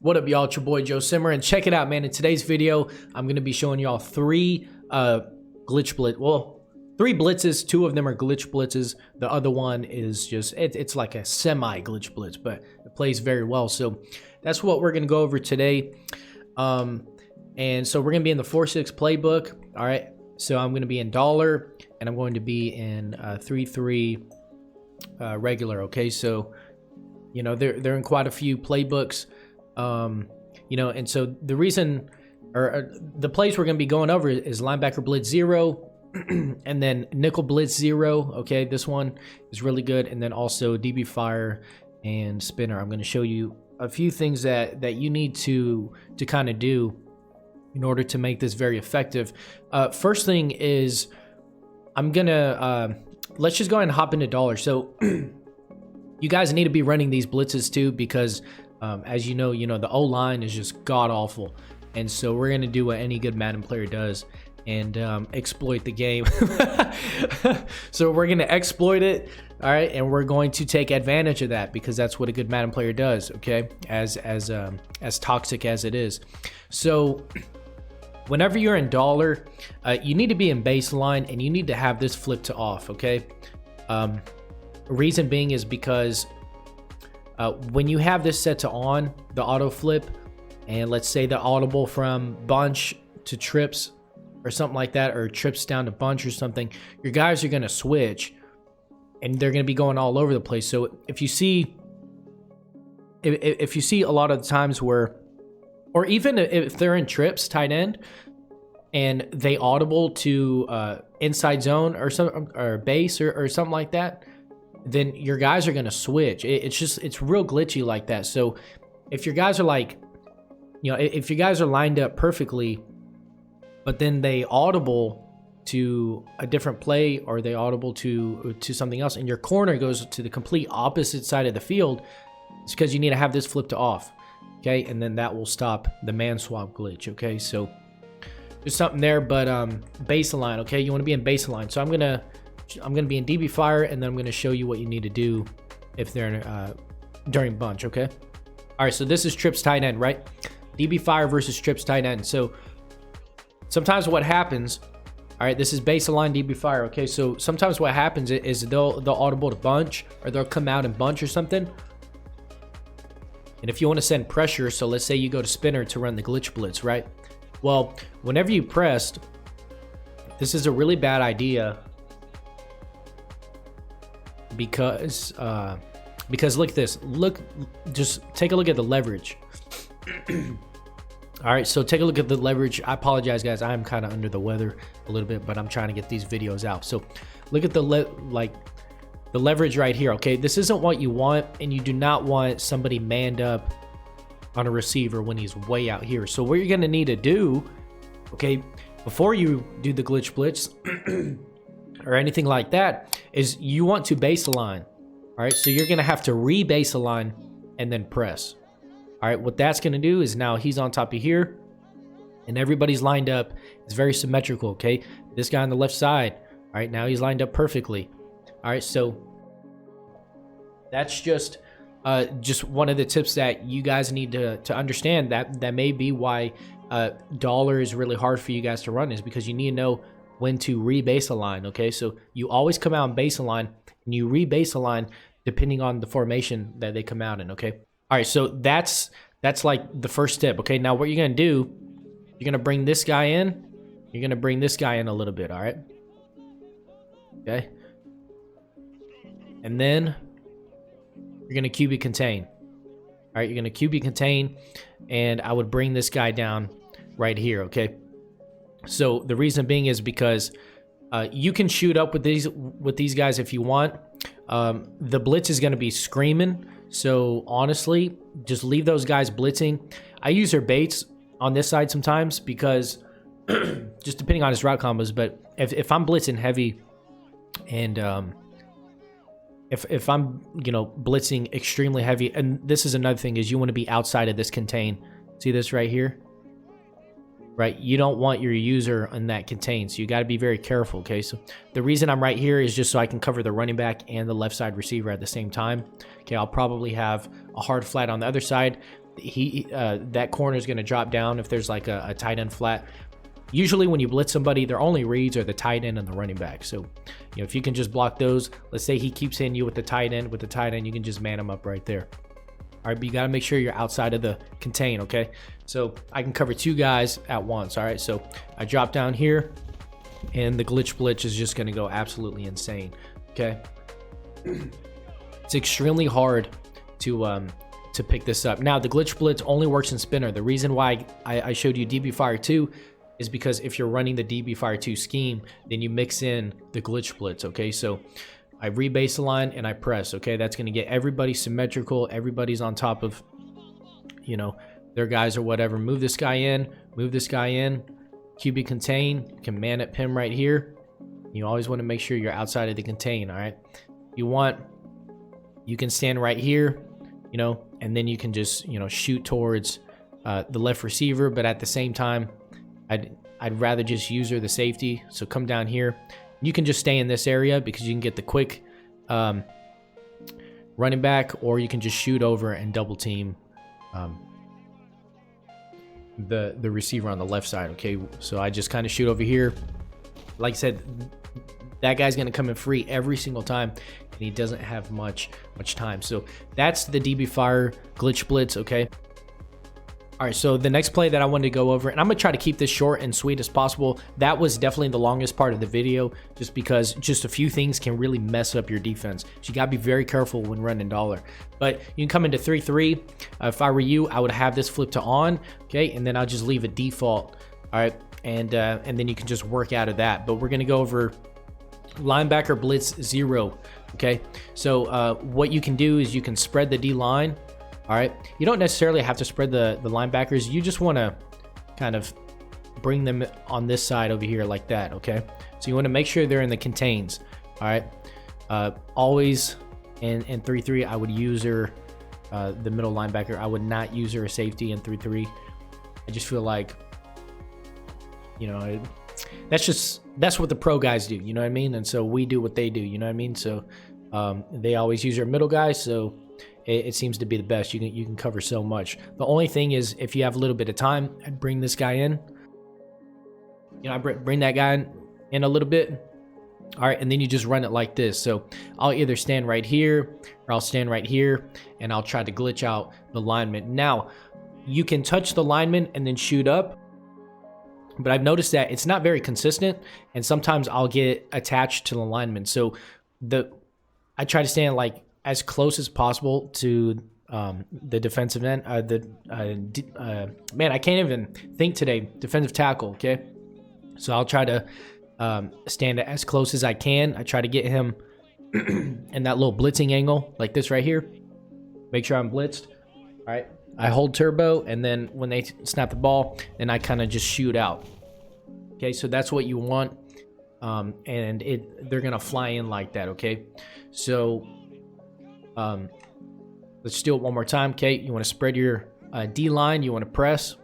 What up, y'all? It's your boy Joe Simmer, and check it out, man. In today's video, I'm gonna be showing y'all three glitch blitz. Well, three blitzes. Two of them are glitch blitzes. The other one is just it's like a semi glitch blitz, but it plays very well. So that's what we're gonna go over today. And so we're gonna be in the 4-6 playbook. All right. So I'm gonna be in dollar, and I'm going to be in 3-3 regular. Okay. So you know they're in quite a few playbooks. You know, and so the reason or the plays we're going to be going over is linebacker blitz 0 and then nickel blitz 0. Okay, this one is really good. And then also DB fire and spinner. I'm going to show you a few things that you need to kind of do in order to make this very effective. First thing is I'm gonna let's just go ahead and hop into dollar. So you guys need to be running these blitzes too, because as you know, the O-line is just god-awful. And so we're going to do what any good Madden player does and exploit the game. So we're going to exploit it, all right? And we're going to take advantage of that because that's what a good Madden player does, okay? As toxic as it is. So whenever you're in dollar, you need to be in baseline and you need to have this flipped to off, okay? Reason being is because when you have this set to on, the auto flip, and let's say the audible from bunch to trips or something like that, or trips down to bunch or something, your guys are going to switch and they're going to be going all over the place. So if you see a lot of the times where, or even if they're in trips tight end and they audible to inside zone or some or base or something like that, then your guys are going to switch. It's real glitchy like that. So if your guys are like, if your guys are lined up perfectly, but then they audible to a different play or they audible to something else and your corner goes to the complete opposite side of the field, it's because you need to have this flipped to off. Okay. And then that will stop the man swap glitch. Okay. So there's something there, but baseline. Okay. You want to be in baseline. So I'm going to be in DB fire, and then I'm going to show you what you need to do if they're in, during bunch, okay? All right, so this is trips tight end, right? DB fire versus trips tight end. So sometimes what happens, all right, this is baseline DB fire, okay? So sometimes what happens is they'll audible to bunch, or they'll come out and bunch or something. And if you want to send pressure, so let's say you go to spinner to run the glitch blitz, right? Well, whenever you pressed, this is a really bad idea. Because look at this. Just take a look at the leverage. All right, so take a look at the leverage. I apologize, guys. I'm kind of under the weather a little bit, but I'm trying to get these videos out. So look at the leverage right here. Okay, this isn't what you want, and you do not want somebody manned up on a receiver when he's way out here. So what you're gonna need to do, okay, before you do the glitch blitz or anything like that, is you want to baseline. All right, so you're gonna have to re-baseline and then press. All right, what that's gonna do is now he's on top of here and everybody's lined up. It's very symmetrical, okay? This guy on the left side, all right, now he's lined up perfectly. All right, so that's just one of the tips that you guys need to understand. That may be why dollar is really hard for you guys to run, is because you need to know when to re-baseline, okay? So you always come out in baseline and you re-baseline depending on the formation that they come out in, okay? All right, so that's like the first step, okay? Now what you're gonna do, you're gonna bring this guy in, you're gonna bring this guy in a little bit, all right? Okay? And then you're gonna QB contain. All right, you're gonna QB contain, and I would bring this guy down right here, okay? So the reason being is because you can shoot up with these guys if you want. The blitz is going to be screaming. So honestly, just leave those guys blitzing. I use their baits on this side sometimes because just depending on his route combos. But if I'm blitzing heavy and if I'm blitzing extremely heavy, and this is another thing, is you want to be outside of this contain. See this right here? Right, you don't want your user in that contain, so you got to be very careful, okay? So the reason I'm right here is just so I can cover the running back and the left side receiver at the same time. Okay, I'll probably have a hard flat on the other side, that corner is going to drop down if there's like a tight end flat. Usually when you blitz somebody, their only reads are the tight end and the running back. So, if you can just block those, let's say he keeps hitting you with the tight end, you can just man him up right there. All right, but you got to make sure you're outside of the contain, okay? So I can cover 2 guys at once, all right? So I drop down here, and the glitch blitz is just going to go absolutely insane, okay? It's extremely hard to pick this up. Now, the glitch blitz only works in spinner. The reason why I showed you DB Fire 2 is because if you're running the DB Fire 2 scheme, then you mix in the glitch blitz, okay? So I rebase the line and I press, okay? That's going to get everybody symmetrical. Everybody's on top of, their guys or whatever. Move this guy in, QB contain, you can man at pin right here. You always want to make sure you're outside of the contain, all right? You can stand right here, and then you can just, shoot towards the left receiver, but at the same time, I'd rather just use the safety. So come down here. You can just stay in this area because you can get the quick running back, or you can just shoot over and double team the receiver on the left side, okay? So I just kind of shoot over here. Like I said, that guy's going to come in free every single time, and he doesn't have much time. So that's the DB Fire glitch blitz, okay? All right, so the next play that I wanted to go over, and I'm going to try to keep this short and sweet as possible. That was definitely the longest part of the video, just because just a few things can really mess up your defense. So you got to be very careful when running dollar. But you can come into 3-3. If I were you, I would have this flip to on, okay? And then I'll just leave a default, all right? And then you can just work out of that. But we're going to go over linebacker blitz 0, okay? So what you can do is you can spread the D-line. All right, you don't necessarily have to spread the linebackers. You just want to kind of bring them on this side over here like that, okay? So you want to make sure they're in the contains, all right? Always in 3-3, I would use the middle linebacker. I would not use her a safety in 3-3. I just feel like, that's what the pro guys do, you know what I mean? And so we do what they do, you know what I mean? So they always use their middle guys, so it seems to be the best. You can cover so much. The only thing is, if you have a little bit of time, I'd bring this guy in. I bring that guy in a little bit. All right, and then you just run it like this. So I'll either stand right here, or I'll stand right here, and I'll try to glitch out the lineman. Now, you can touch the lineman and then shoot up, but I've noticed that it's not very consistent, and sometimes I'll get attached to the lineman. So I try to stand like as close as possible to the defensive end. Man, I can't even think today. Defensive tackle, okay? So I'll try to stand as close as I can. I try to get him in that little blitzing angle like this right here. Make sure I'm blitzed. All right. I hold turbo, and then when they snap the ball, then I kind of just shoot out. Okay, so that's what you want. And they're going to fly in like that, okay? So let's do it one more time, okay? You want to spread your D line. You want to press.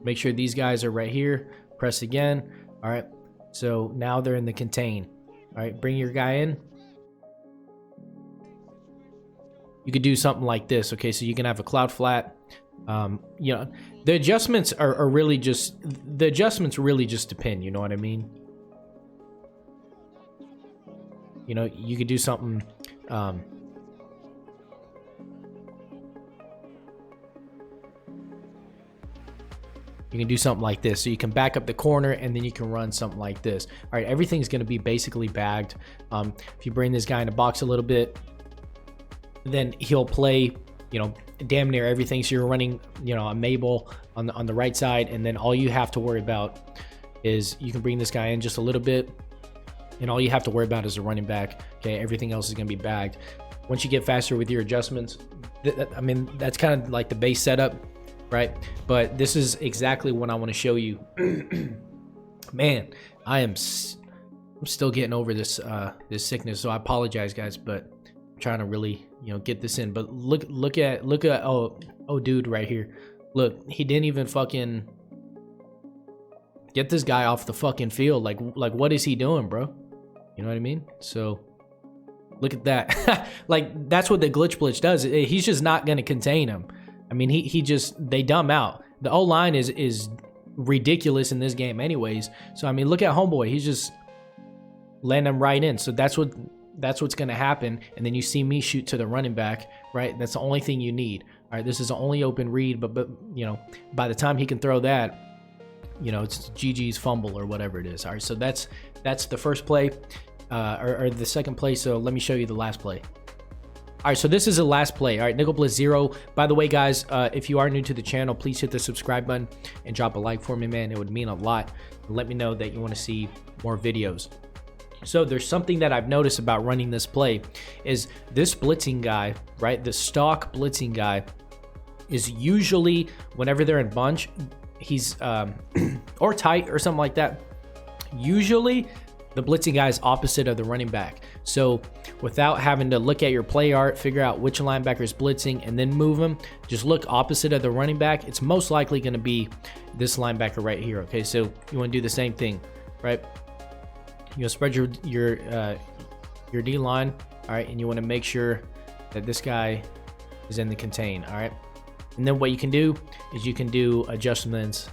Make sure these guys are right here. Press again. All right. So now they're in the contain. All right. Bring your guy in. You could do something like this, okay? So you can have a cloud flat. The adjustments are really just depend. You know what I mean? You could do something. You can do something like this. So you can back up the corner, and then you can run something like this. All right, everything's going to be basically bagged. If you bring this guy in the box a little bit, then he'll play, damn near everything. So you're running, a Mabel on the right side, and then all you have to worry about is you can bring this guy in just a little bit, and all you have to worry about is a running back. Okay, everything else is going to be bagged. Once you get faster with your adjustments, that's kind of like the base setup, right? But this is exactly what I want to show you. Man, I'm still getting over this sickness, so I apologize, guys, but I'm trying to really get this in. But look at oh dude right here. Look, he didn't even fucking get this guy off the fucking field. Like what is he doing, bro? You know what I mean? So look at that. Like, that's what the glitch blitz does. He's just not going to contain him. mean, he just, they dumb out. The O-line is ridiculous in this game anyways. So, I mean, look at homeboy. He's just letting them right in. So that's what's going to happen. And then you see me shoot to the running back, right? That's the only thing you need. All right, this is the only open read, but you know, by the time he can throw that, you know, it's GG's fumble or whatever it is. All right, so that's the first play, or the second play. So let me show you the last play. All right, so this is the last play. All right, nickel blitz 0. By the way, guys, if you are new to the channel, please hit the subscribe button and drop a like for me, man. It would mean a lot. And let me know that you want to see more videos. So there's something that I've noticed about running this play is this blitzing guy, right? The stock blitzing guy is usually, whenever they're in bunch, he's or tight or something like that. Usually the blitzing guy is opposite of the running back. So without having to look at your play art, figure out which linebacker is blitzing and then move him, just look opposite of the running back. It's most likely going to be this linebacker right here. Okay, so you want to do the same thing, right? You'll spread your D line, all right, and you want to make sure that this guy is in the contain, all right. And then what you can do is you can do adjustments,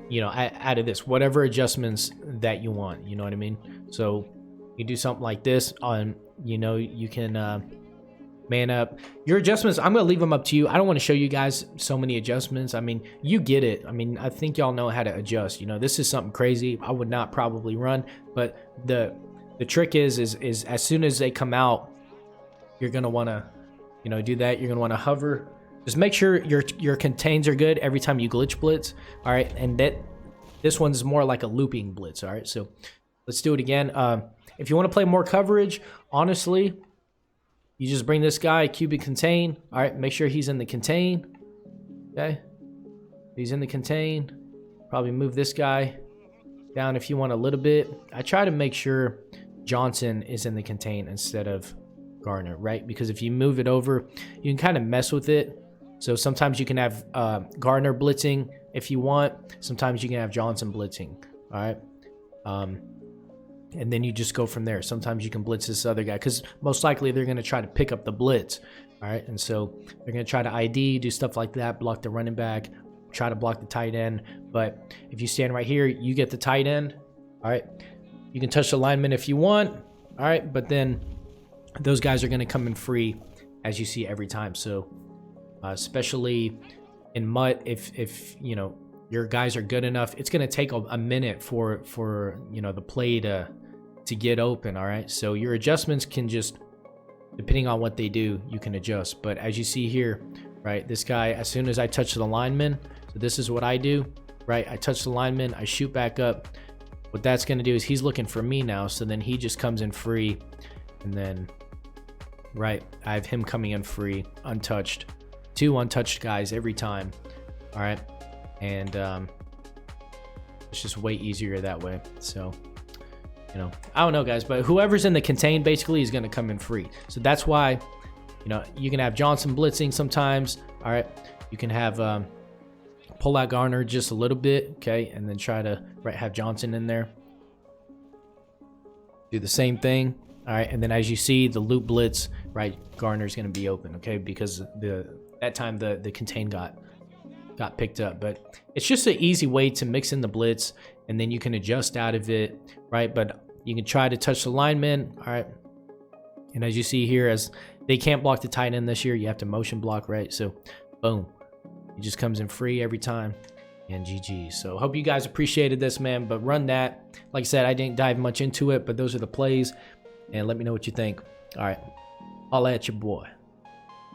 you know, out of this, whatever adjustments that you want, you know what I mean? So you do something like this on, you know, you can man up. Your adjustments, I'm going to leave them up to you. I don't want to show you guys so many adjustments. I mean, you get it. I mean, I think y'all know how to adjust. You know, this is something crazy. I would not probably run, but the trick is as soon as they come out, you're going to want to, you know, do that. You're going to want to hover. Just make sure your contains are good every time you glitch blitz. All right. And this one's more like a looping blitz. All right. So let's do it again. If you want to play more coverage, honestly, you just bring this guy, cubic contain. All right. Make sure he's in the contain. Okay. He's in the contain. Probably move this guy down if you want a little bit. I try to make sure Johnson is in the contain instead of Garner, right? Because if you move it over, you can kind of mess with it. So sometimes you can have Garner blitzing if you want. Sometimes you can have Johnson blitzing. All right. And then you just go from there. Sometimes you can blitz this other guy because most likely they're going to try to pick up the blitz. All right. And so they're going to try to ID, do stuff like that, block the running back, try to block the tight end. But if you stand right here, you get the tight end. All right. You can touch the lineman if you want. All right. But then those guys are going to come in free, as you see every time. So especially in MUT, if you know your guys are good enough, it's going to take a minute for you know the play to get open. All right, so your adjustments can just, depending on what they do, you can adjust. But as you see here, right, this guy, as soon as I touch the lineman, so this is what I do, right? I touch the lineman, I shoot back up. What that's going to do is he's looking for me now, so then he just comes in free, and then right, I have him coming in free, untouched. 2 untouched guys every time. All right, and it's just way easier that way. So you know, I don't know, guys, but whoever's in the contain basically is going to come in free. So that's why, you know, you can have Johnson blitzing sometimes. All right, you can have pull out Garner just a little bit, okay, and then try to have Johnson in there. Do the same thing. All right, and then as you see the loop blitz, right, Garner's going to be open, okay, because that time the contain got picked up. But it's just an easy way to mix in the blitz, and then you can adjust out of it, right? But you can try to touch the lineman, all right? And as you see here, as they can't block the tight end this year, you have to motion block, right? So boom, he just comes in free every time, and GG. So hope you guys appreciated this, man. But run that. Like I said, I didn't dive much into it, but those are the plays, and let me know what you think. All right, I'll at your boy.